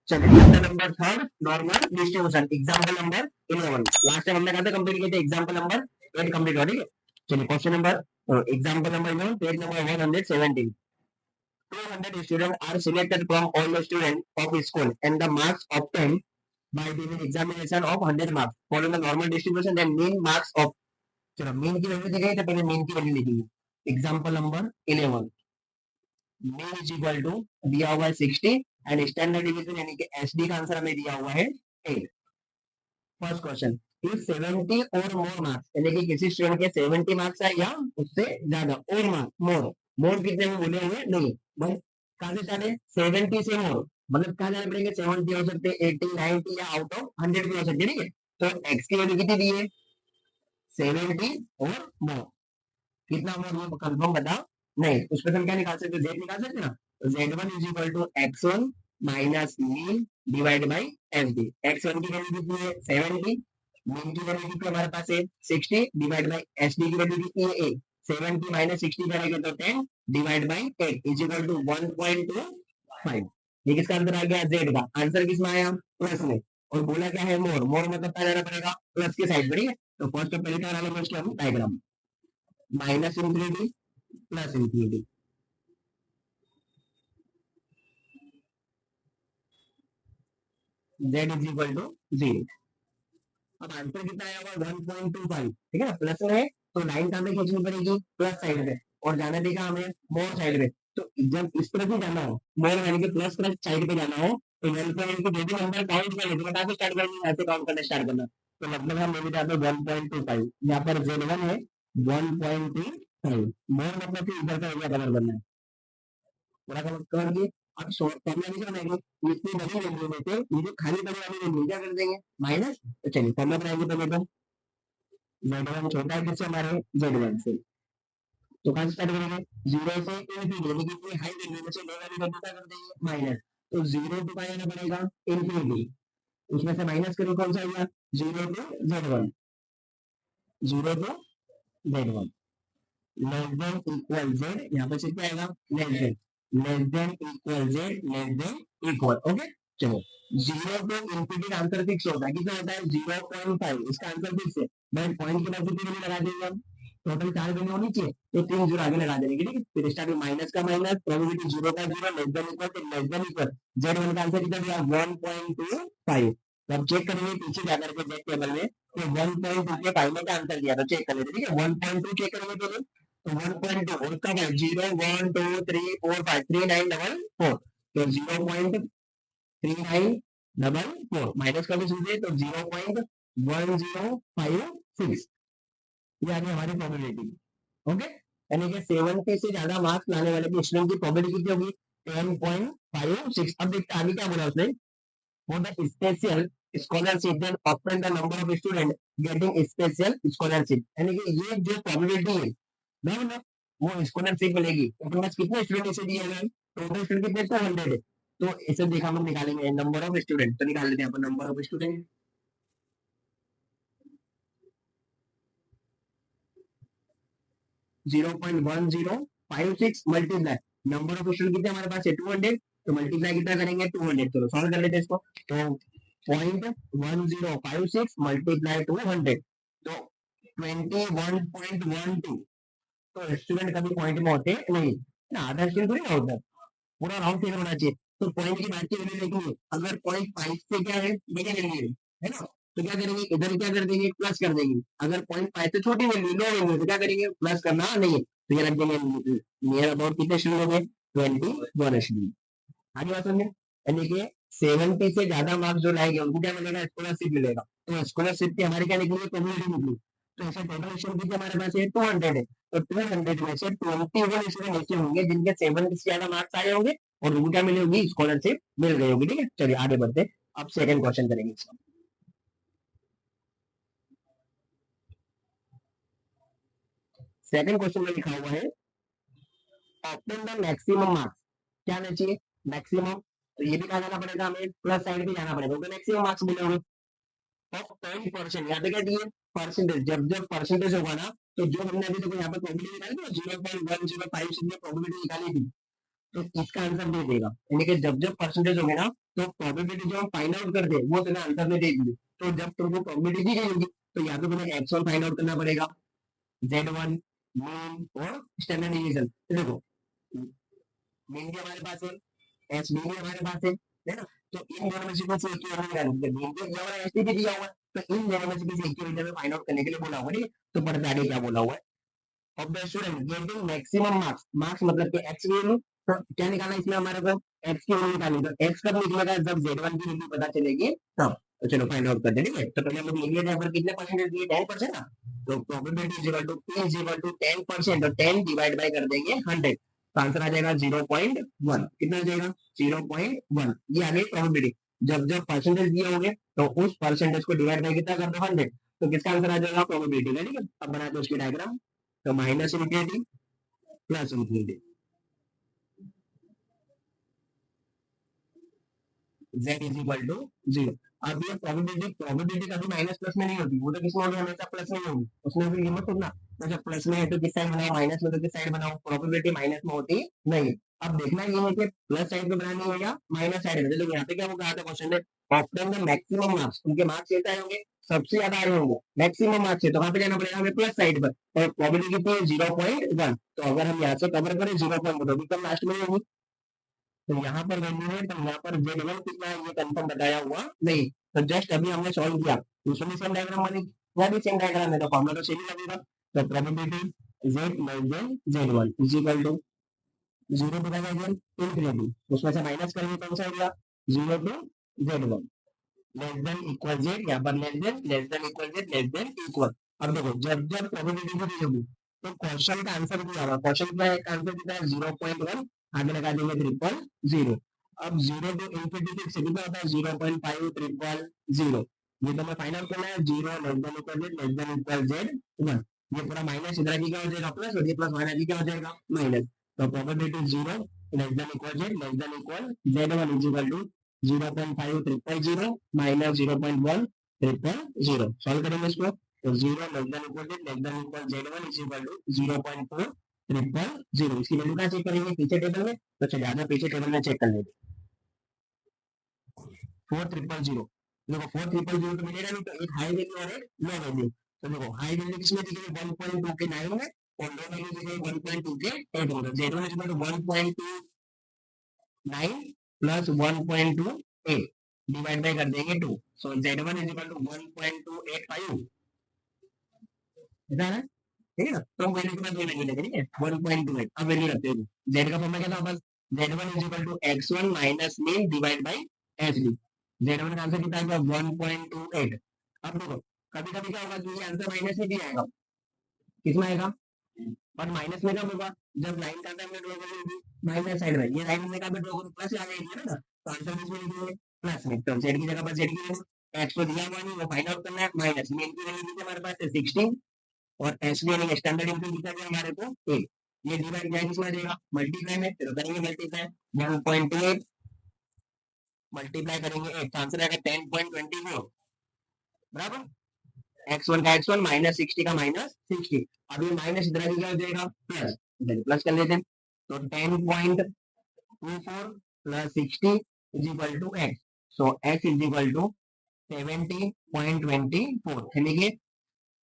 चलिए chapter number 3 normal distribution example number 11 last time हमने कहा था कंप्लीट किए थे एग्जांपल नंबर 8 कंप्लीट हो ठीक है। चलिए question number example number 11 page number 117 200 students are selected from all the students of school and the marks obtained by the examination of 100 marks follow the normal distribution then mean marks of चलो mean की value दी गई तो पहले mean की value लिखेंगे example number 11 mean is equal to दिया हुआ है 60 एंड स्टैंडर्ड डिवीजन यानी कि एसडी का आंसर हमें दिया हुआ है 8। फर्स्ट क्वेश्चन इफ 70 और मोर मार्क्स यानी कि किसी स्टूडेंट के 70 मार्क्स है या उससे ज्यादा और मार्क्स मोर मोर कितने में बोले हुए नहीं बस कहां से स्टार्ट है 70 से मोर मतलब कहां जाने पड़ेंगे 70 हो सकते 80 90 या आउट ऑफ 100 भी हो सकते ठीक है। तो एक्स की वैल्यू कितनी दी है 70 और मोर कितना मोर वो कंफर्म बता नहीं उस पर हम क्या निकाल सकते जेड निकाल सकते ना तो z1 is equal to x1 minus mean divide by SD x1 की वैल्यू कितनी है 70 मीन की वैल्यू कितनी हमारे पास है 60 डिवाइड बाई एसडी की वैल्यू कितनी है 8 70 माइनस 60 करेंगे तो 10 divide by 8 is equal to 1.25 ये किसका आंसर आ गया जेड का आंसर किस में आया प्लस में और बोला क्या है मोर मोर मतलब क्या जाना पड़ेगा प्लस के साइड पर ठीक है। तो फर्स्ट तो पहले क्या बनाना है हम diagram minus infinity plus infinity z is equal to 0। अब आंसर कितना आया होगा 1.25 ठीक है ना प्लस में है तो लाइन कहां पे खींचनी पड़ेगी प्लस साइड पे और जाने देगा हमें मोर साइड पे तो जब इस तरफ ही जाना हो मोर यानी कि प्लस प्लस साइड पे जाना हो तो वन पॉइंट को जो भी नंबर काउंट कर लेते हैं स्टार्ट करना ऐसे काउंट करना स्टार्ट करना तो मतलब हम लेके जाते हैं 1.25 यहाँ पर z1 है 1.25 मोर मतलब कि इधर का एरिया कवर करना है पूरा कवर किए। अब शॉर्ट फॉर्मूला नहीं बनाएंगे इतनी बड़ी वैल्यू में से ये जो खाली पड़ने वाली वैल्यू क्या कर देंगे माइनस तो चलिए फॉर्मूला बनाएंगे पहले तो z1 छोटा है किससे हमारे z1 से तो कहां से स्टार्ट करेंगे जीरो से इनफिनिटी यानी कि इतनी हाई वैल्यू में से लो वाली वैल्यू क्या कर देंगे माइनस तो जीरो टू का जाना पड़ेगा इनफिनिटी उसमें से माइनस करो कौन सा आएगा zero to z1 zero to z1 less than equal Z यहाँ पे से क्या आएगा less than equal Z less than equal okay. चलो जीरो टू इनफिनिटी का आंसर फिक्स होता है कितना होता है 0.5 इसका आंसर फिक्स है मैं पॉइंट के बाद कितनी वैल्यू लगा देंगे हम टोटल 4 वैल्यू होनी चाहिए तो 3 जीरो आगे लगा देंगे ठीक है फिर स्टार्ट में माइनस का माइनस प्रोबेबिलिटी जीरो का जीरो लेस देन इक्वल तो लेस देन इक्वल जेड वन का आंसर कितना दिया 1.25 तो अब चेक करेंगे पीछे जाकर के जेड टेबल में तो 1.25 में का आंसर दिया तो चेक कर लेते ठीक है 1.2 चेक करेंगे पहले तो 1.2 और कब है 0 1 2 3 4 5 3 9 डबल 4 तो 0.3944 माइनस का भी सूझे तो 0.1056 ये आ गई हमारी प्रोबेबिलिटी ओके यानी कि 70 से ज्यादा मार्क्स लाने वाले के स्टूडेंट की प्रोबेबिलिटी कितनी होगी 10.56। अब देखते आगे क्या बोला उसने for the special scholarship then often the number of student getting special scholarship यानी कि ये जो प्रोबेबिलिटी है ना वो स्कॉलरशिप मिलेगी अपने पास कितने स्टूडेंट इसे दिए गए टोटल स्टूडेंट कितने 200 है तो इसे देखा हम निकालेंगे नंबर ऑफ स्टूडेंट तो निकाल लेते हैं अपन number of student 0.1056 multiply number of student कितने हमारे पास है 200 तो मल्टीप्लाई कितना करेंगे 200 चलो सॉल्व कर लेते हैं इसको तो 0.1056 मल्टीप्लाई 200 तो 21.12 तो स्टूडेंट कभी पॉइंट में होते नहीं ना आधा स्टूडेंट थोड़ी ना होता है पूरा राउंड फिगर होना चाहिए तो पॉइंट की बात की वैल्यू लिखेंगे अगर 0.5 से क्या है बड़ी वैल्यू है ना तो क्या करेंगे इधर क्या कर देंगे प्लस कर देंगे अगर 0.5 से छोटी वैल्यू लो वैल्यू तो क्या करेंगे प्लस करना नहीं है तो ये रख देंगे नियर अबाउट कितने स्टूडेंट हो गए 21 स्टूडेंट आगे बात समझे यानी कि 70 से ज्यादा मार्क्स जो लाएंगे उनको क्या मिलेगा स्कॉलरशिप मिलेगा तो स्कॉलरशिप की हमारी क्या निकली प्रोबेबिलिटी निकली तो ऐसे टोटल स्टूडेंट कितने हमारे पास है 200 है तो 200 में से 21 स्टूडेंट ऐसे होंगे जिनके 70 से ज्यादा मार्क्स आए होंगे और उनको क्या मिली होगी स्कॉलरशिप मिल गई होगी ठीक है। चलिए आगे बढ़ते हैं अब सेकंड क्वेश्चन करेंगे इसका सेकंड क्वेश्चन में लिखा हुआ है ऑप्टेन द मैक्सिमम मार्क्स क्या आना चाहिए मैक्सिमम तो ये भी कहा जाना पड़ेगा हमें प्लस साइड भी जाना पड़ेगा क्योंकि मैक्सिमम मार्क्स मिले होंगे ऑफ 10% यहाँ पे क्या दिए परसेंटेज जब जब परसेंटेज होगा ना तो जो हमने अभी देखो यहाँ पे प्रोबेबिलिटी निकाली थी 0.105 से प्रोबेबिलिटी निकाली थी तो इसका आंसर दे देगा, यानी कि जब जब परसेंटेज होंगे ना तो प्रोबेबिलिटी जो हम फाइंड आउट करते हैं वो तुम्हें आंसर में दे दी। तो जब तुमको प्रोबेबिलिटी दी होगी तो या तो तुम्हें एक्स वन फाइंड आउट करना पड़ेगा, जेड वन, मीन और स्टैंडर्ड डिवीजन। तो देखो मीन भी हमारे पास है, एस बी भी हमारे पास है ना। तो इन दोनों में से कुछ एक ही हमें निकालना है, मीन भी दिया हुआ है, एस भी दिया हुआ है, तो इन दोनों में से किसी एक की फाइंड आउट करने के लिए बोला हुआ है, ठीक है। तो पढ़ते आगे क्या बोला हुआ है, of the student getting maximum marks, marks मतलब कि एक्स की वैल्यू। तो क्या निकालना है इसमें हमारे को, एक्स की वैल्यू निकालनी। तो एक्स कब निकलेगा, जब जेड वन की वैल्यू पता चलेगी तब। तो चलो फाइंड आउट करते हैं, ठीक है। तो पहले हम लोग लिख लेते हैं, पर कितने परसेंटेज दिए, 10% ना। तो probability is equal to P is equal to 10%, तो 10 डिवाइड बाय कर देंगे 100, तो आंसर आ जाएगा 0.1। कितना आ जाएगा, 0.1। ये आ गई प्रोबेबिलिटी। जब जब परसेंटेज दिए होंगे तो उस परसेंटेज को डिवाइड बाय कितना कर दो, 100, तो किसका आंसर आ जाएगा, प्रोबेबिलिटी का, ठीक है। अब बनाते हैं उसकी डायग्राम। तो minus infinity plus infinity, z is equal to 0। अब ये प्रोबेबिलिटी प्रोबेबिलिटी कभी माइनस प्लस में नहीं होती, वो तो किस में होगी, हमेशा प्लस में ही होगी, उसमें भी हिम्मत होगी ना। तो जब प्लस में है तो किस साइड बनाओ, माइनस में तो किस साइड बनाओ, प्रोबेबिलिटी माइनस में होती नहीं। अब देखना ये है कि प्लस साइड पे बनानी है या माइनस साइड में। देखो यहाँ पे क्या वो कहा था क्वेश्चन में, ऑप्टेन द मैक्सिमम मार्क्स, उनके मार्क्स कैसे आए होंगे, सबसे ज्यादा आए होंगे, मैक्सिमम मार्क्स है, तो वहां पे जाना पड़ेगा हमें प्लस साइड पर। और प्रोबेबिलिटी कितनी है, 0.1। तो अगर हम यहाँ से कवर करें 0.1 तो भी कम लास्ट में होगी। तो यहाँ पर वैल्यू है, तो यहाँ पर जेड वन कितना है ये कंफर्म बताया हुआ नहीं। तो जस्ट अभी हमने सॉल्व किया, दूसरे में सेम डायग्राम वाली, यहाँ भी सेम डायग्राम है, तो फॉर्मूला तो सेम ही लगेगा। तो probability Z less than Z one is equal to 0 divided by infinity, उसमें से माइनस करेंगे कौन सा area, 0 to Z one, less than equal Z, यहाँ पर less than equal Z, less than equal. अब देखो जब जब प्रोबेबिलिटी को दी होगी तो क्वेश्चन का आंसर दिया होगा, क्वेश्चन का आंसर कितना है, 0.1, आगे लगा देंगे ट्रिपल जीरो। अब 0 टू इंफिनिटी से कितना होता है, 0.5 ट्रिपल जीरो। ये तो मैं फाइनल करना है, 0 less than equal Z, less than equal Z one. ये पूरा माइनस, इधर की क्या हो जाएगा प्लस, और ये प्लस माइनस की क्या हो जाएगा माइनस। तो probability 0 less than equal Z, less than equal Z one is equal to 0.5 triple zero minus 0.1 triple zero. Solve करेंगे इसको, तो 0 less than equal Z, less than equal Z one is equal to 0.4 triple zero. इसकी value क्या check करेंगे, पीछे table में। तो चलिए आगे पीछे टेबल में चेक कर लेते, 4,000। देखो 4,000 तो मिलेगा नहीं, तो एक हाई वैल्यू और एक लो वैल्यू। तो देखो हाई वैल्यू किसमें दी गई, 1.2 के 9 में, और लो वैल्यू दी गई 1.2 के 8 में। Z one is equal to 1.29 plus 1.28 divide by कर देंगे 2। So Z one is equal to 1.285, है ना, ठीक है ना। तो वैल्यू के बाद वैल्यू लेंगे, ठीक है, 1.28। अब वैल्यू रखते हैं, जेड का फॉर्मूला क्या था बस, Z one is equal to X one minus mean divide by H D. जेड वन का आंसर कितना आएगा, 1.28। अब देखो कभी कभी क्या होगा, जो ये आंसर माइनस में भी आएगा, किसमें आएगा, और माइनस में कब होगा, जब लाइन का अंदर ड्रॉ करेंगे माइनस साइड में, ये लाइन हमने कहा ड्रॉ करो प्लस आ जाएगी ना, तो आंसर इसमें लिखेंगे प्लस में। तो जेड की जगह पर जेड की वैल्यू, एक्स को दिया हुआ नहीं, वो फाइंड आउट करना है, माइनस मीन की वैल्यू दी थी हमारे पास 16, और एसबीआई ने स्टैंडर्ड इनकम कितना दिया हमारे को 8। ये डिवाइड जाएगा किसमें आ जाएगा, मल्टीप्लाई में, फिर करेंगे मल्टीप्लाई, 1.28 मल्टीप्लाई करेंगे 8, तो आंसर आएगा 10.24, बराबर। x1 का x1 माइनस 60 का माइनस 60। अब ये माइनस इधर क्या हो जाएगा, प्लस, इधर प्लस कर लेते हैं। तो 10.24 plus 60 is equal to x। So x is equal to 70.24, यानी कि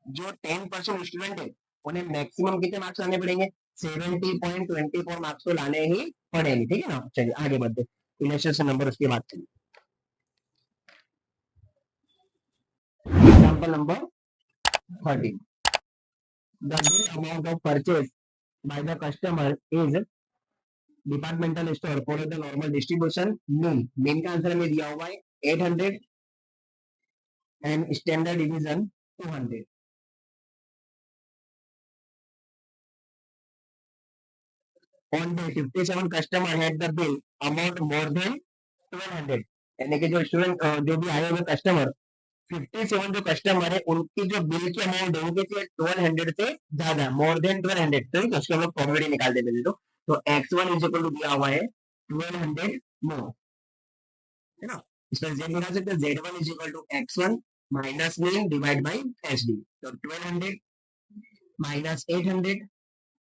जो 10% स्टूडेंट है उन्हें मैक्सिमम कितने मार्क्स लाने पड़ेंगे, 70.24 मार्क्स तो लाने ही पड़ेंगे, ठीक है ना। चलिए आगे बढ़ते, इलेक्शन से नंबर उसके बाद चलिए, example number 30। The bill amount of purchase by the customer is departmental store for the normal distribution mean, mean का आंसर में दिया हुआ है 800 and standard division 200। On day 57 customer had the bill amount more than 1200, यानी कि जो student जो भी आए हुए कस्टमर 57 जो कस्टमर है उनकी जो बिल की अमाउंट है वो कितनी है, 1200 से ज्यादा, मोर देन 1200, तो उसके हम लोग प्रोबेबिलिटी निकाल देते हैं। तो x1 इज इक्वल टू दिया हुआ है 1200 मोर, है ना। इसमें z निकाल सकते हैं, z1 is equal to x1 minus mean divide by H D. तो 1200 माइनस 800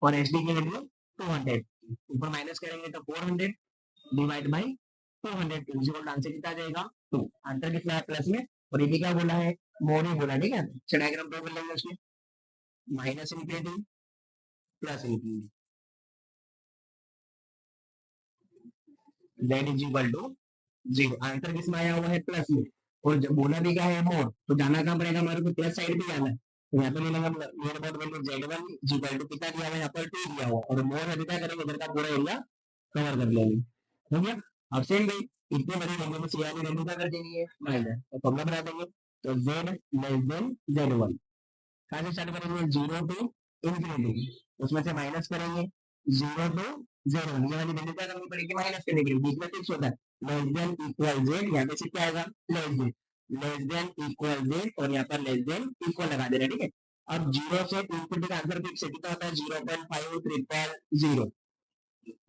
और एच डी की वैल्यू 200, ऊपर माइनस करेंगे तो 400 डिवाइड बाई 200 इक्वल आंसर कितना आ जाएगा 2। आंसर कितना है प्लस में, और ये भी क्या बोला है, मोर ही बोला, ठीक है। डायग्राम ड्रॉ कर लेंगे उसमें, minus infinity plus infinity, Z is equal to 0। Answer किसमें आया हुआ है प्लस में, और जब बोला भी क्या है मोर, तो जाना कहाँ पड़ेगा हमारे को, प्लस साइड पे जाना है। तो यहाँ पे मिलेगा more about value Z1 is equal to कितना दिया हुआ है यहाँ पर 2 दिया हुआ, और मोर है कितना करेंगे इधर का पूरा एरिया कवर कर लेंगे, हो गया। अब सेम भाई इतने बड़ी वैल्यू में सी वाली वैल्यू क्या कर देनी है माइनस, तो फॉर्मूला बना देंगे। तो z लेस देन Z1 कहाँ से स्टार्ट करेंगे, 0 टू इंफिनिटी, उसमें से माइनस करेंगे 0 टू Z1, ये वाली वैल्यू क्या करनी पड़ेगी, माइनस करने के लिए, बीच में फिक्स होता है लेस देन इक्वल जेड, यहाँ पे से क्या आएगा less then, less than equal Z, और यहाँ पर लेस देन इक्वल लगा देना, ठीक है। अब 0 से इंफिनिटी का आंसर फिक्स है, कितना होता है 0.5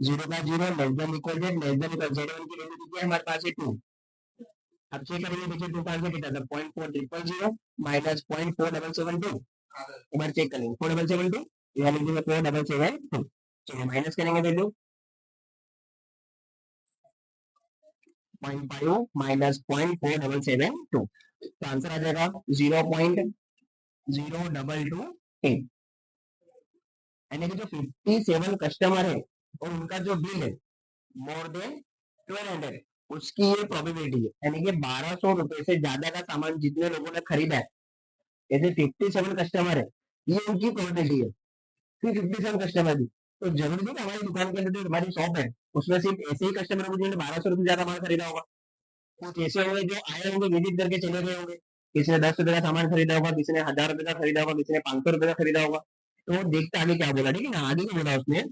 0 का 0 less than equal Z, less than equal Z1 की वैल्यू कितनी है हमारे पास है 2। अब चेक करेंगे, देखिए 2 का आंसर कितना था 0.4000 माइनस 0.4772, एक बार चेक करेंगे 4772, यहाँ लिख देंगे 4772, चलिए माइनस करेंगे वैल्यू 0.5 माइनस 0.4772, तो आंसर आ जाएगा 0.0228, यानी कि जो 57 कस्टमर है और उनका जो बिल है मोर देन 1200, उसकी ये प्रोबेबिलिटी है, यानी कि 1200 रुपए से ज्यादा का सामान जितने लोगों ने खरीदा है, जैसे 57 कस्टमर है, ये उनकी प्रोबेबिलिटी है, फिर 57 कस्टमर की। तो जरूरी नहीं कि हमारी दुकान के अंदर जो हमारी शॉप है उसमें सिर्फ ऐसे ही कस्टमर होंगे जिन्होंने 1200 रुपए ज्यादा माल खरीदा होगा, कुछ ऐसे होंगे जो आए होंगे विजिट करके चले गए होंगे, किसी ने 10 रुपए का सामान खरीदा होगा, किसी ने 1000 रुपए का खरीदा होगा, किसी ने 500 रुपए का खरीदा होगा। तो देखते आगे क्या बोला, ठीक है ना, आगे क्या बोला उसने,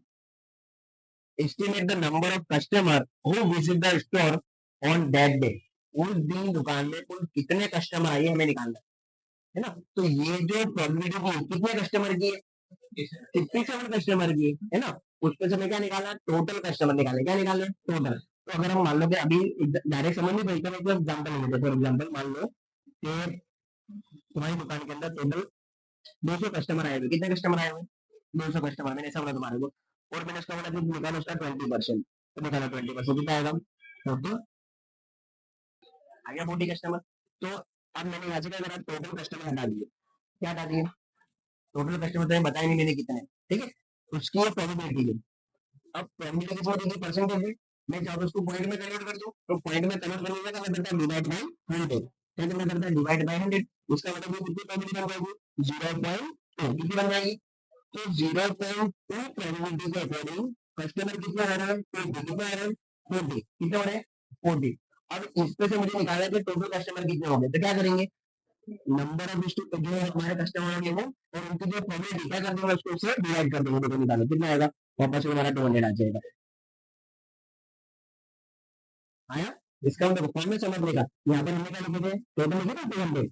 estimate the number of customer who visit the store on that day, उस दिन दुकान में कुल कितने कस्टमर आए हमें निकालना है ना। तो ये जो प्रोबेबिलिटी है कितने कस्टमर की है, 57 कस्टमर की है ना, उसमें से हमें क्या निकालना, टोटल कस्टमर निकाले, क्या निकाले टोटल। तो अगर हम मान लो कि अभी डायरेक्ट समझ नहीं पाएगा, तो एग्जाम्पल लेते फॉर एग्जाम्पल मान लो कि तुम्हारी दुकान के अंदर टोटल 200 कस्टमर आए हुए, कितने कस्टमर आए हुए 200 कस्टमर, मैंने ऐसा बोला तुम्हारे को, और मैंने उसका बोला कि निकालो उसका 20%, तो निकाला 20% कितना आएगा 40, आ गया 40 कस्टमर। तो अब मैंने यहाँ से क्या करा, टोटल कस्टमर हटा दिए, क्या हटा दिए, टोटल कस्टमर तो बताया नहीं मैंने कितने, ठीक है, उसकी ये प्रोबेबिलिटी है। अब प्रोबेबिलिटी किस होगी, परसेंटेज है, मैं चाहूँ उसको पॉइंट में कन्वर्ट कर दूं, तो पॉइंट में कन्वर्ट करने का मैं करता डिवाइड बाय 100, क्या करना करता है डिवाइड बाय 100, उसका मतलब कितनी प्रोबेबिलिटी बन जाएगी 0.2, कितनी बन जाएगी, तो 0.2 प्रोबेबिलिटी के अकॉर्डिंग कस्टमर कितना आ रहा है 40, कितना आ रहा है 40, कितना हो रहा है 40। अब इसमें से मुझे निकालना है कि टोटल कस्टमर कितने होंगे, तो क्या करेंगे, नंबर ऑफ जो हमारे कस्टमर होंगे वो, और उनकी जो प्रोबेबिलिटी क्या कर देंगे उसको उससे डिवाइड कर देंगे, तो निकालो कितना आएगा, वापस से हमारा 200 आ जाएगा, आया। इसका मतलब फॉर्म में समझने का, यहाँ पर हमने क्या लिखे थे टोटल लिखे ना 200,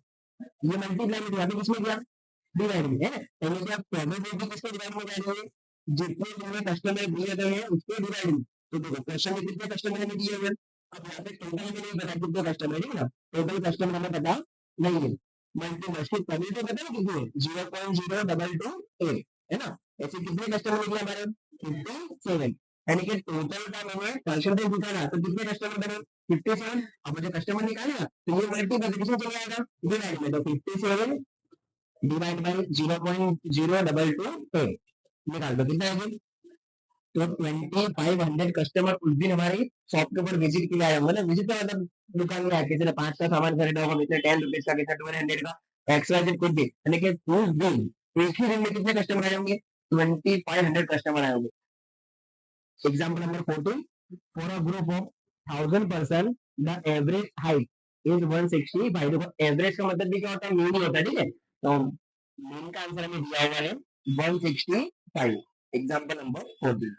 ये मल्टीप्लाई में यहाँ पे किसमें किया डिवाइड में, है ना, यानी कि आप प्रोबेबिलिटी किसके डिवाइड में जाएंगे, जितने तुमने कस्टमर दिए गए हैं उसके डिवाइड में। तो देखो क्वेश्चन में कितने कस्टमर हमें दिए हुए, अब यहाँ पे टोटल हमें नहीं पता कितने कस्टमर है, ठीक है ना, टोटल कस्टमर हमें पता नहीं है, मल्टीप्लाई उसकी प्रोबेबिलिटी पता है कितनी है 0.0228, है ना, ऐसे कितने कस्टमर निकले हमारे 57, यानी कि टोटल का मैंने परसेंटेज निकाला तो कितने कस्टमर बने 57, अब मुझे कस्टमर निकालना तो ये मल्टीप्लाई किसमें चले जाएगा डिवाइड में, तो 57 डिवाइड बाई 0.0228 निकाल दो कितना है, तो 2500 कस्टमर उस दिन हमारी शॉप के ऊपर विजिट के लिए आए होंगे ना, विजिट का मतलब दुकान में आया, किसी ने 5 का सामान खरीदा होगा, किसी ने 10 रुपीज का, किसी ने 1200 का, एक्सवाइजेड कुछ भी, यानी कि उस दिन एक ही दिन में कितने कस्टमर आए होंगे 2500 कस्टमर आए होंगे। Example number 14, for a group of 1000 person the average height is 165, देखो एवरेज का मतलब भी क्या होता है मीन ही होता है, ठीक है, तो मीन का आंसर हमें दिया हुआ है 165, एग्जाम्पल नंबर 14,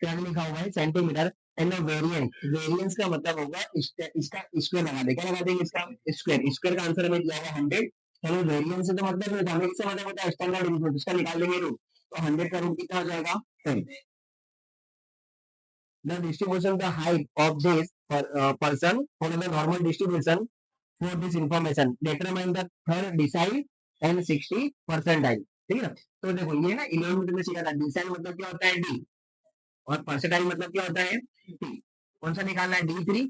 क्या लिखा हुआ है सेंटीमीटर, एंड वेरिएंस, वेरिएंस का मतलब होगा इसका स्क्वायर लगा दे, क्या लगा देंगे इसका स्क्वायर, स्क्वायर का आंसर हमें दिया हुआ 100, चलो वेरिएंस से तो मतलब हमें किससे मतलब होता है स्टैंडर्ड डिवीजन, उसका निकाल देंगे रूट, तो 100 का रूट कितना हो जाएगा 10, the distribution the height of this person for the normal distribution for this information determine the third decile and 60 percentile, ठीक है ना। तो देखो ये ना 11वीं में सीखा था, डिसाइल मतलब क्या होता है डी, और परसेंटाइल मतलब क्या होता है, T। कौन सा निकालना है, D3।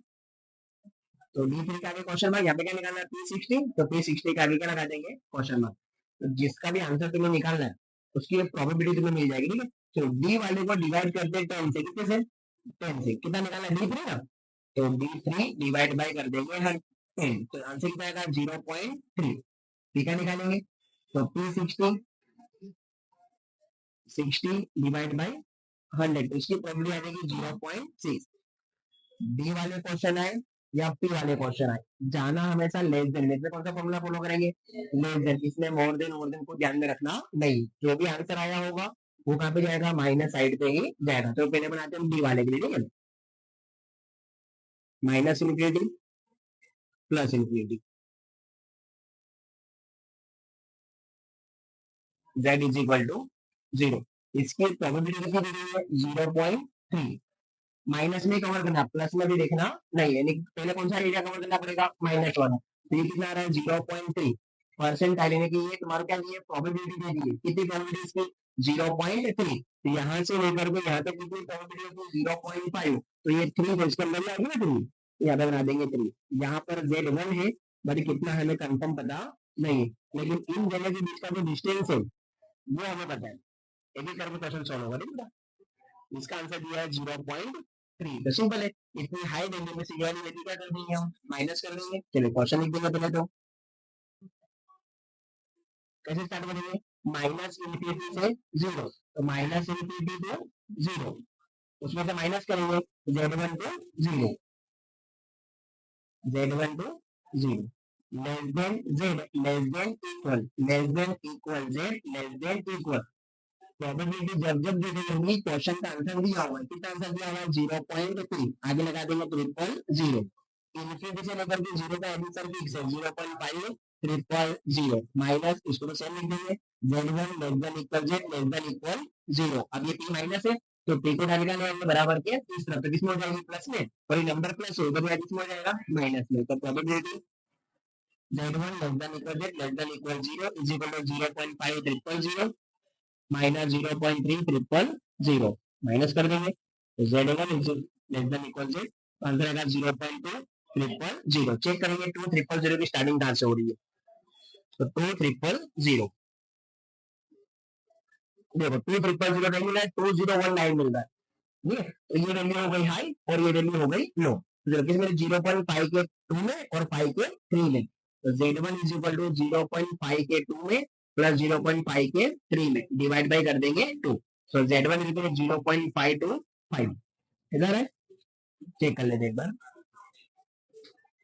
तो D3 का आगे क्वेश्चन मार्क, यहाँ पे क्या निकालना है, P60। तो P60 का आगे क्या लगा देंगे, क्वेश्चन मार्क। तो जिसका भी आंसर तुम्हें निकालना है उसकी एक प्रोबेबिलिटी तुम्हें मिल जाएगी, ठीक है। तो डी वाले को डिवाइड करते हैं 10 से, कितने से, 10 से। कितना निकालना है, D3 ना। तो D3 डिवाइड बाय कर देंगे हर 10, तो आंसर कितना आएगा, 0.3। ठीक है, निकालेंगे। तो P60 60 डिवाइड बाय 100, तो इसकी प्रोबेबिलिटी आ जाएगी 0.6। डी वाले क्वेश्चन आए या पी वाले क्वेश्चन आए, जाना हमेशा लेस देन। लेस देन कौन सा फॉर्मूला फॉलो करेंगे, लेस देन। इसमें मोर देन को ध्यान में रखना नहीं, जो भी आंसर आया होगा वो कहाँ पे जाएगा, माइनस साइड पे ही जाएगा। तो पहले बनाते हैं डी वाले के लिए, ठीक है। Minus infinity plus infinity, z is equal to 0। इसकी प्रोबेबिलिटी कितनी दी गई है, 0.3। माइनस में कवर करना, प्लस में भी देखना नहीं है, लेकिन पहले कौन सा एरिया कवर करना पड़ेगा, माइनस वाला। तो ये कितना आ रहा है, 0.3 परसेंट लेने की। ये तुम्हारा क्या है, प्रोबेबिलिटी दे दी है। कितनी प्रोबेबिलिटी इसकी, 0.3। तो यहाँ से लेकर के यहाँ तक कितनी प्रोबेबिलिटी होगी, 0.5। तो ये 3 है, इसके अंदर भी आ गया ना 3, यहाँ पे बना देंगे 3। यहाँ पर Z1 है, बट कितना हमें कंफर्म पता नहीं है, लेकिन इन जगह के बीच का जो डिस्टेंस है वो हमें पता है। एक एक करके क्वेश्चन सॉल्व होगा, ठीक है। इसका आंसर दिया है 0.3। तो सिंपल है, इतनी हाई वैल्यू में से ये वाली वैल्यू क्या कर देंगे, हम माइनस कर देंगे। चलिए क्वेश्चन लिख देंगे पहले। तो कैसे स्टार्ट करेंगे, माइनस इन्फिनिटी से 0। तो माइनस इन्फिनिटी टू 0, उसमें से माइनस करेंगे, Z1 to 0, Z1 to 0, less than Z, less than equal, less than equal Z, less than equal. Probability जब जब दी गई होगी, क्वेश्चन का आंसर दिया हुआ है, कितना आंसर दिया हुआ है, 0.3। आगे लगा देंगे 0.0। इन्फिनिटी से लेकर के 0 का आंसर फिक्स है, 0.5 0.0 माइनस, इसको तो सेम लिख देंगे, Z1 less than equal Z, less than equal 0। अब ये P माइनस है, तो P को डालेगा नहीं बराबर के इस तरफ, तो किसमें हो जाएगी, प्लस में। और ये नंबर प्लस होगा तो किसमें हो जाएगा, माइनस में। तो probability Z1 less than equal Z, less than equal 0 is equal to 0.5 0.0 minus 0.3 0.0, minus कर देंगे। तो Z1 less than equal Z, answer आएगा 0.2 0.0। चेक करेंगे 2 000 की स्टार्टिंग कहां से हो रही है। तो 2 000, देखो 2 000 नहीं मिला है, 2019 मिल रहा है, ठीक है। तो ये वैल्यू हो गई हाई और ये वैल्यू हो गई लो। तो किस में, 0.5 के 2 में और 5 के 3 में। तो Z1 इज इक्वल टू 0.5 के 2 में प्लस 0.5 के 3 में, डिवाइड बाई कर देंगे 2। सो Z1 इज इक्वल टू 0.525। इधर है, चेक कर लेते एक बार।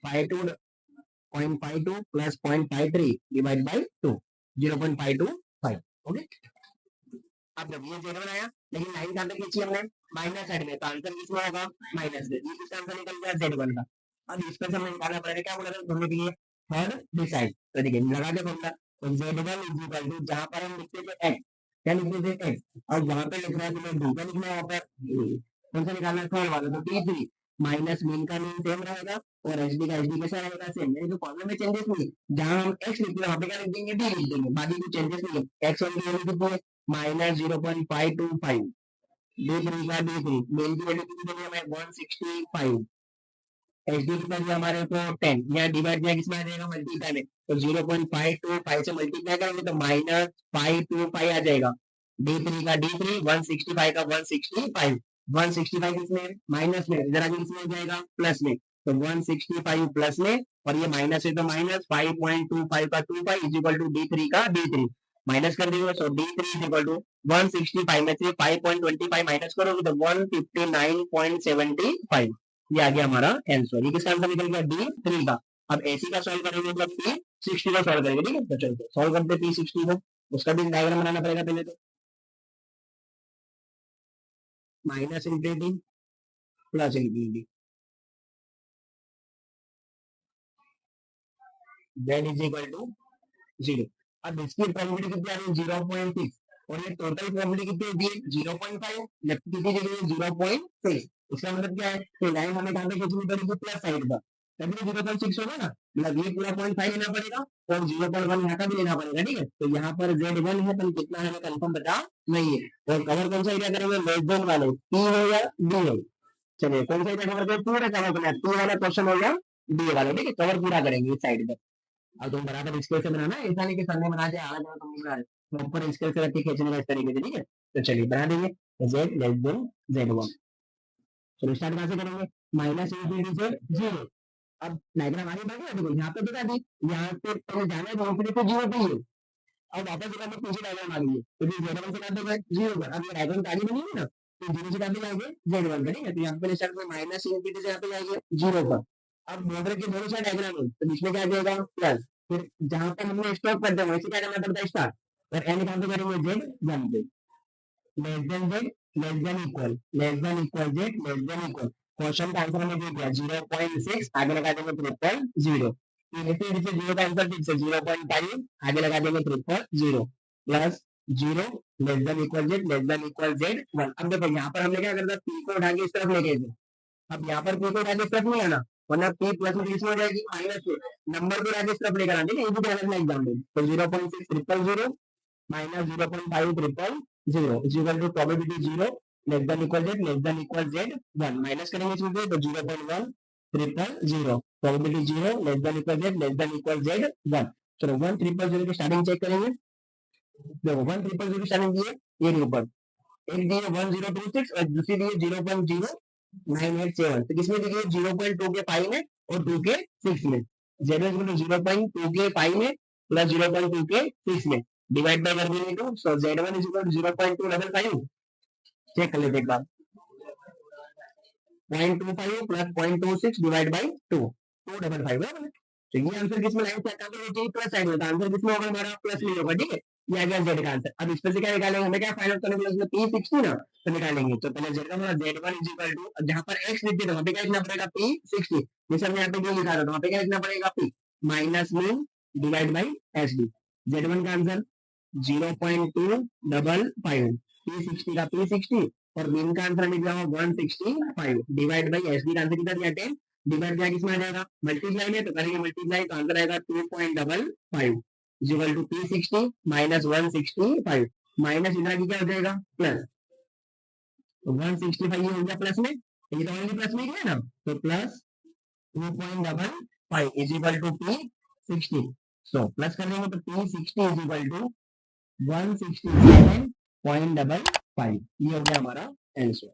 5.52 प्लस 0.53 डिवाइड बाई 2, 0.525। ओके। अब जब ये Z1 आया, लेकिन लाइन कहां तक खींची हमने, माइनस साइड में, तो आंसर किसमें होगा, माइनस में। ये किसका आंसर निकल गया, Z1 का। अब इस पर से हमें निकालना पड़ेगा, क्या बोला था ढूंढने के लिए, थर्ड डिसाइड। तो देखिए लगा के फॉर्मूला, तो Z1 इज इक्वल टू, जहां पर हम लिखते थे x, क्या लिखते थे x, और वहां पे लिख रहा है तुम्हें d, क्या लिखना है वहां पर, कौन सा निकालना है, थर्ड वाला। तो T3 माइनस मीन का मीन सेम रहेगा और एचडी का एचडी कैसा रहेगा, सेम। यानी कि फॉर्मूले में चेंजेस नहीं है, जहां हम x लिखते हैं वहां पे क्या लिख देंगे, d लिख देंगे, बाकी कोई चेंजेस नहीं है। x और d वैल्यू कितनी है, माइनस 0.525, D3 का D3 मेन की वैल्यू कितनी देनी है हमें, 165। एचडी कितना दिया हमारे को, 10। यहाँ डिवाइड दिया किसमें आ जाएगा, मल्टीप्लाई में। तो 0.525 से मल्टीप्लाई करेंगे तो माइनस 525 आ जाएगा। D3 का D3, 165 का 165, 165 किसमें, माइनस में, इधर आगे किसमें हो जाएगा, प्लस में। तो 165 प्लस में, और ये माइनस है तो माइनस 5.25 का 25 इज इक्वल टू D3 का D3, माइनस कर देंगे। सो D3 इज इक्वल टू 165 में से 5.25 माइनस करोगे तो 159.75। ये आ गया हमारा आंसर। ये किसका आंसर निकल गया, D3 का। अब एसी का सॉल्व करेंगे मतलब P60 का सॉल्व करेंगे, ठीक है। तो चलो सॉल्व करते P60 को, उसका भी डायग्राम बनाना पड़ेगा पहले। तो minus infinity plus infinity, z is equal to 0। अब इसकी प्रोबेबिलिटी कितनी आ रही है, 0.6, और ये टोटल प्रोबेबिलिटी कितनी होती है, 0.5, लेफ्ट कितनी जगह है, 0.6। इसका मतलब क्या है कि लाइन हमें कहां पे खींचनी पड़ेगी, प्लस साइड पर। तभी तो 0.6 होगा ना, मतलब ये पूरा 0.5 लेना पड़ेगा और 0.1 यहाँ का भी लेना पड़ेगा, ठीक है। तो यहाँ पर Z1 है तो कितना है हमें कंफर्म पता नहीं है। और कवर कौन सा एरिया करेंगे, लेस देन वाले, P हो या D हो। चलिए कौन सा एरिया कवर करें, पूरा कवर करना है, P वाला क्वेश्चन हो या D वाला, ठीक है, कवर पूरा करेंगे इस साइड पे। अब तुम बराबर स्केल से बनाना, ऐसा नहीं कि सामने बना दिया आधा जगह तुम नहीं बना रहे, प्रॉपर स्केल से रख के खींचने का इस तरीके से, ठीक है। तो चलिए बना देंगे, Z लेस देन Z1। चलो स्टार्ट कहाँ से करेंगे, माइनस इंफिनिटी से जीरो। अब डायग्राम आगे बढ़ गया, देखो यहाँ पे बता दी, यहाँ पे पहले जाना है तो इंफिनिटी से जीरो पे ही है। अब वापस जब हम पीछे डायग्राम आ गई है तो फिर Z1 से काट देंगे जीरो पर, अब ये डायग्राम तो आगे बनी है ना, तो जीरो से काट जाएंगे Z1 पर, ठीक है। तो यहाँ पे स्टार्ट में माइनस इंफिनिटी से यहाँ पे जाएंगे जीरो पर। अब बॉर्डर के दोनों साइड डायग्राम है तो बीच में क्या आ जाएगा प्लस, फिर जहाँ पे हमने स्टॉप कर दिया वैसे क्या करना पड़ता है स्टार्ट, और एंड कहाँ पे करेंगे Z1 पे, less than Z, less than equal Z, less than equal. Question का आंसर हमें दे दिया 0.6, आगे लगा देंगे 0.0। फिर से जीरो का आंसर फिक्स है 0.5, आगे लगा देंगे 0.0 plus zero, less than equal Z, less than equal Z1। अब देखो यहाँ पर हमने क्या करता, P को उठा के इस तरफ ले गए थे, अब यहाँ पर P को उठा के इस तरफ नहीं आना, वरना P प्लस में किसमें हो जाएगी माइनस में, नंबर को उठा के इस तरफ लेकर आना, ठीक है, ये भी ध्यान रखना एग्जाम में। तो 0.6 triple zero minus 0.5 triple zero is equal to probability zero, less than equal Z, less than equal Z1। Minus करेंगे इसमें से तो 0.1 triple zero, probability zero, less than equal Z, less than equal Z1। चलो 1 triple zero की starting check करेंगे, देखो 1 triple zero की starting दी है ये के ऊपर, एक दी है 1026 और दूसरी दी है 0.0987, तो किसमें दी है 0.2 के पाई में और 2 के 6 में। Z इज 0.2 के पाई में प्लस 0.2 के 6 में, डिवाइड बाय कर देंगे तो so Z1 is equal to 0.255। Check कर लेते एक बार, 0.25 प्लस 0.26 डिवाइड बाय 255 है। तो ये आंसर किसमें लाइन से आता है, प्लस साइड में, तो आंसर किसमें होगा हमारा प्लस में होगा, ठीक है। ये आ गया Z का आंसर। अब इसमें से क्या निकालेंगे, हमें क्या फाइंड आउट करने के लिए P60 ना, तो निकालेंगे तो पहले Z का हमारा Z1 इज इक्वल टू, जहां पर X लिखते थे वहां पे क्या लिखना पड़ेगा P60, जैसे हमने यहाँ पे जो लिखा था वहां पे क्या लिखना पड़ेगा P माइनस में डिवाइड बाई SD। Z1 का आंसर 0.255, P60 का P60 और मीन का आंसर निकला हुआ 165 डिवाइड बाई SD का आंसर कितना दिया 10, डिवाइड किया किसमें आ जाएगा मल्टीप्लाई में, तो करेंगे मल्टीप्लाई तो आंसर आएगा 2.55 equal to P60 minus 165, minus इधर की क्या हो जाएगा प्लस, तो 165 ये हो गया प्लस में, ये तो ऑनली प्लस में ही है ना, तो plus 2.55 is equal to P60। So plus कर देंगे तो P60 इज इक्वल टू 167.55, ये हो गया हमारा आंसर।